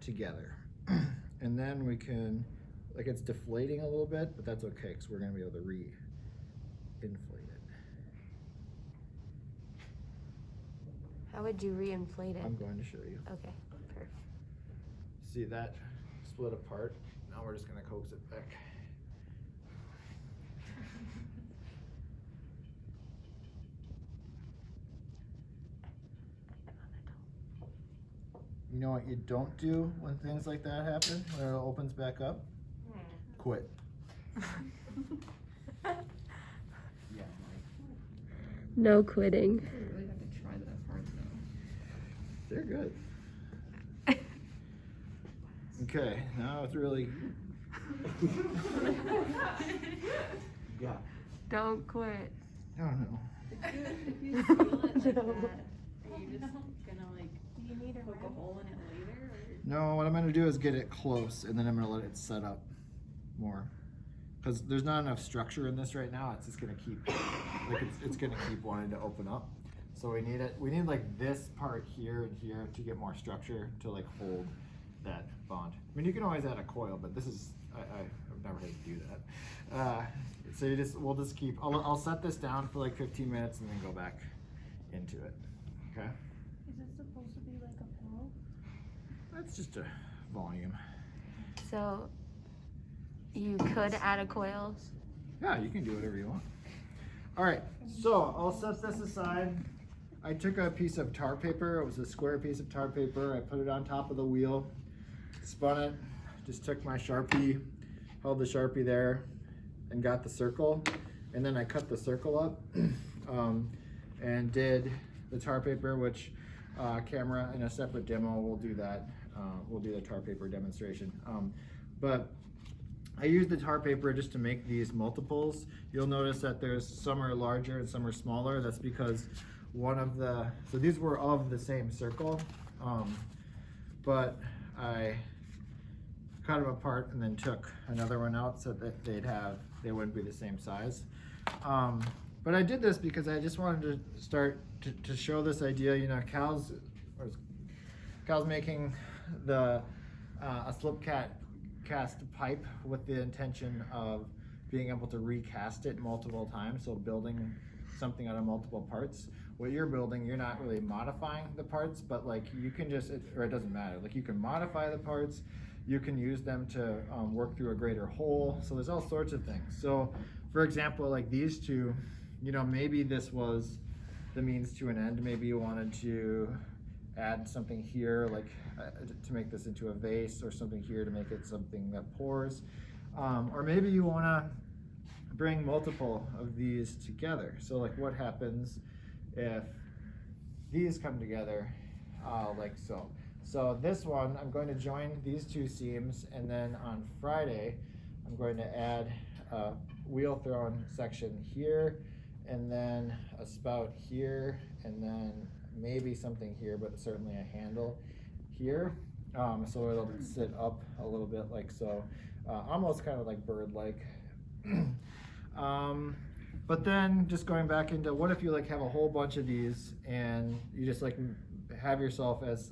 together. And then we can, like, it's deflating a little bit, but that's okay because we're going to be able to re-inflate it. How would you re-inflate it? I'm going to show you. Okay, perfect. See that split apart? Now we're just going to coax it back. You know what you don't do when things like that happen, when it opens back up? Quit. Yeah, Mike. No quitting. I really have to try that part though. They're good. Okay, now it's really. Yeah. Don't quit. I don't know. If you seal it like that, No. are you just gonna like poke a hole in it later? Or? No, what I'm gonna do is get it close, and then I'm gonna let it set up more, because there's not enough structure in this right now. It's just gonna keep, like it's gonna keep wanting to open up. So we need it. We need like this part here and here to get more structure to like hold that bond. I mean, you can always add a coil, but this is I've never had to do that. So we'll just keep. I'll set this down for like 15 minutes and then go back into it. Okay. Is it supposed to be like a pillow? That's just a volume. So you could add a coil. Yeah, you can do whatever you want. All right, so I'll set this aside. I took a piece of tar paper. It was a square piece of tar paper. I put it on top of the wheel, spun it, just took my Sharpie, held the Sharpie there, and got the circle. And then I cut the circle up and did the tar paper, which camera in a separate demo, we'll do that. We'll do the tar paper demonstration. But I used the tar paper just to make these multiples. You'll notice that there's some are larger and some are smaller. That's because so these were of the same circle, but I cut them apart and then took another one out so that they wouldn't be the same size. But I did this because I just wanted to start to show this idea. You know, Cal's making a slip cast pipe with the intention of being able to recast it multiple times, so building something out of multiple parts. What you're building, you're not really modifying the parts, but like you can or it doesn't matter, like you can modify the parts, you can use them to work through a greater hole, so there's all sorts of things. So for example, like these two, you know, maybe this was the means to an end. Maybe you wanted to add something here, like to make this into a vase, or something here to make it something that pours. Or maybe you want to bring multiple of these together. So like what happens if these come together like so. So this one, I'm going to join these two seams, and then on Friday, I'm going to add a wheel thrown section here, and then a spout here, and then maybe something here, but certainly a handle here. So it'll sit up a little bit like so, almost kind of like bird-like. But then just going back into what if you like have a whole bunch of these and you just like have yourself as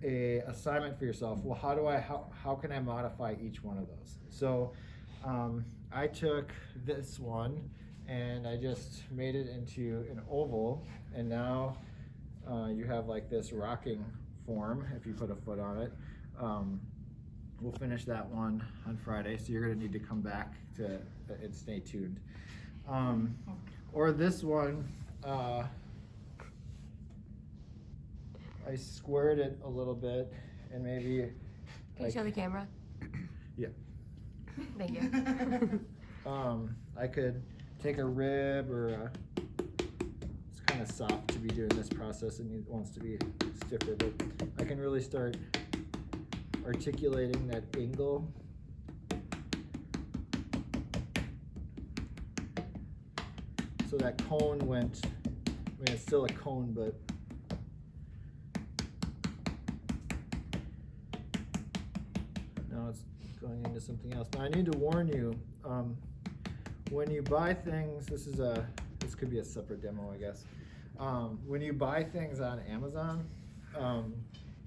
a assignment for yourself. Well, how can I modify each one of those? So I took this one and I just made it into an oval, and now you have like this rocking form if you put a foot on it. We'll finish that one on Friday, so you're going to need to come back to and stay tuned. Or this one, I squared it a little bit, and maybe. Can you show the camera? Yeah. Thank you. I could take a rib, or it's kind of soft to be doing this process, and it wants to be stiffer, but I can really start articulating that angle. So that cone went, I mean, it's still a cone, but now it's going into something else. Now I need to warn you, when you buy things, this could be a separate demo, I guess. When you buy things on Amazon,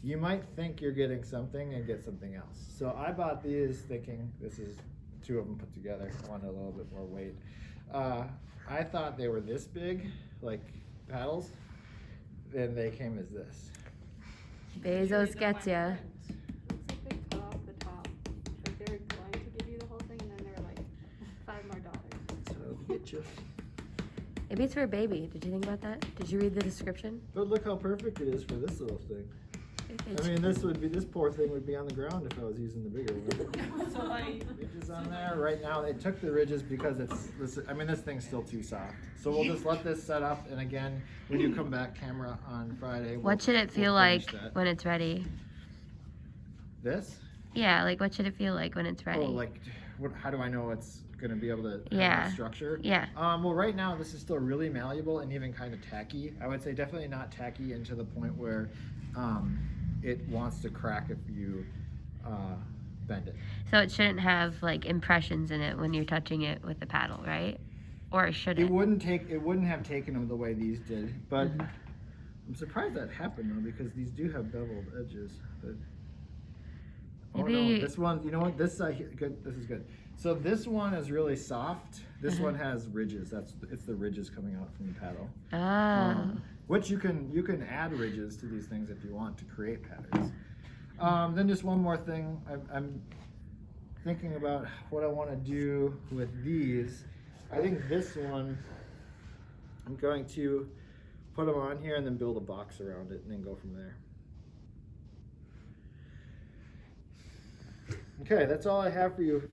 you might think you're getting something and get something else. So I bought these thinking this is two of them put together. I wanted a little bit more weight. I thought they were this big, like paddles. Then they came as this. Bezos gets ya. Looks like they cut off the top. Like they were going to give you the whole thing, and then they were like, $5 more. So get you. Maybe it's for a baby. Did you think about that? Did you read the description? But look how perfect it is for this little thing. I It's- mean, this poor thing would be on the ground if I was using the bigger one. So like, Ridges on there. Right now, they took the ridges because this thing's still too soft. So we'll just let this set up, and again, when you come back, camera on Friday. What should it feel we'll finish like that. when it's ready? This? Yeah, like what should it feel like when it's ready? Oh, like, how do I know it's gonna be able to have Yeah. that structure? Yeah. Well, right now this is still really malleable and even kind of tacky. I would say definitely not tacky into the point where it wants to crack if you bend it. So it shouldn't have like impressions in it when you're touching it with the paddle, right? Or should It it? wouldn't have taken them the way these did, but Mhm. I'm surprised that happened though because these do have beveled edges. But oh Maybe- no, this one, you know what? This good. This is good. So this one is really soft. This Uh-huh. one has ridges. It's the ridges coming out from the paddle. Oh. Which you can add ridges to these things if you want to create patterns. Then just one more thing. I'm thinking about what I want to do with these. I think this one, I'm going to put them on here and then build a box around it and then go from there. Okay, that's all I have for you.